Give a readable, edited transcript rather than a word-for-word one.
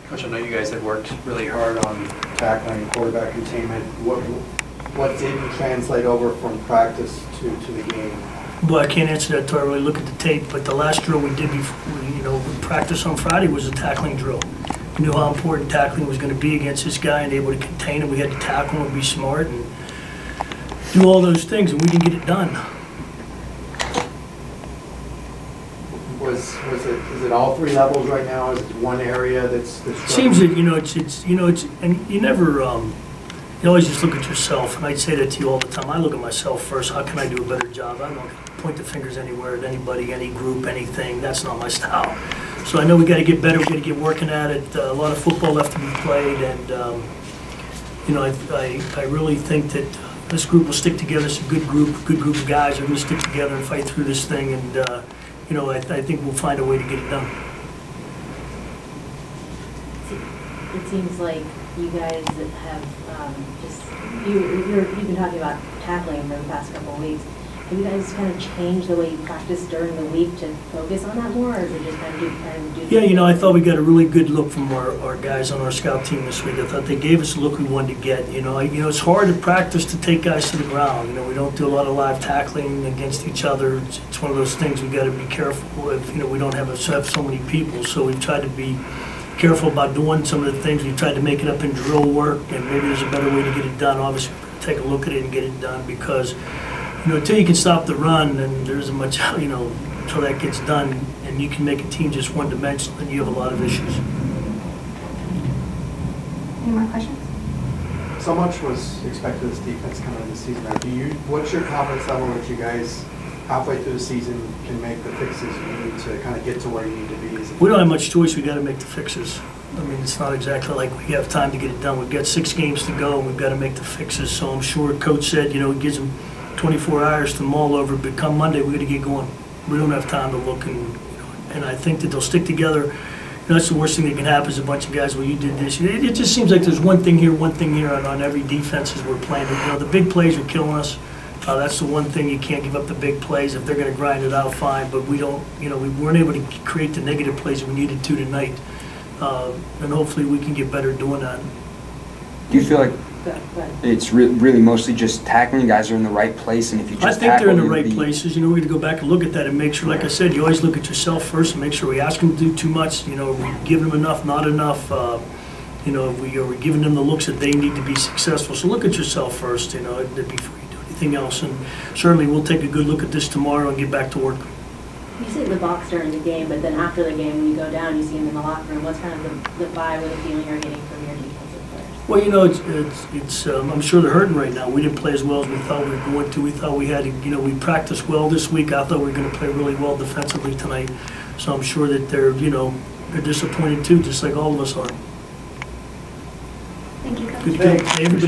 Coach, I know you guys have worked really hard on tackling and quarterback containment. What didn't translate over from practice to the game? Well, I can't answer that until I really look at the tape, but the last drill we did before, practice on Friday was a tackling drill. We knew how important tackling was going to be against this guy and able to contain him. We had to tackle him and be smart and do all those things, and we didn't get it done. Is it all three levels right now? Is it one area that's It seems that, and you never, you always just look at yourself, and I'd say that to you all the time. I look at myself first. How can I do a better job? I'm not going to point the fingers anywhere at anybody, any group, anything. That's not my style. So I know we got to get better. We got to get working at it. A lot of football left to be played, and I really think that this group will stick together. It's a good group of guys. Are going to stick together and fight through this thing, and I think we'll find a way to get it done. It seems like you guys have you've been talking about tackling for the past couple of weeks. Have you guys kind of changed the way you practice during the week to focus on that more, or is it just kind of do? Yeah, I thought we got a really good look from our guys on our scout team this week. I thought they gave us the look we wanted to get. It's hard to practice to take guys to the ground. We don't do a lot of live tackling against each other. It's one of those things we got to be careful if we don't have so many people. So we've tried to be careful about doing some of the things. We've tried to make it up in drill work, and maybe there's a better way to get it done. Obviously, take a look at it and get it done, because until you can stop the run, and there isn't much, until that gets done, and you can make a team just one-dimensional, then you have a lot of issues. Any more questions? So much was expected of this defense coming into the season. What's your confidence level that you guys, halfway through the season, can make the fixes you need to kind of get to where you need to be? We don't have much choice. We got to make the fixes. It's not exactly like we have time to get it done. We've got 6 games to go, and we've got to make the fixes. So I'm sure Coach said, he gives them 24 hours to mull over, but come Monday, we got to get going. We don't have time to look, and I think that they'll stick together. That's the worst thing that can happen is a bunch of guys, well, you did this. It just seems like there's one thing here on every defense as we're playing. The big plays are killing us. That's the one thing, you can't give up the big plays. If they're going to grind it out, fine, but we don't, we weren't able to create the negative plays we needed to tonight. And hopefully we can get better doing that. Do you feel like it's really mostly just tackling? Guys are in the right place, and if you just I think they're in the right places. We got to go back and look at that and make sure, like I said, you always look at yourself first and make sure we ask them to do too much. Are we giving them enough, not enough? Are we giving them the looks that they need to be successful? So look at yourself first, before you do anything else. And certainly we'll take a good look at this tomorrow and get back to work. You sit in the box during the game, but then after the game, when you go down, you see them in the locker room. What's kind of the vibe or the feeling you're getting from your defensive players? Well, it's I'm sure they're hurting right now. We didn't play as well as we thought we were going to. We thought we had to, we practiced well this week. I thought we were going to play really well defensively tonight. So I'm sure that they're, they're disappointed too, just like all of us are. Thank you, Coach. Good. Everybody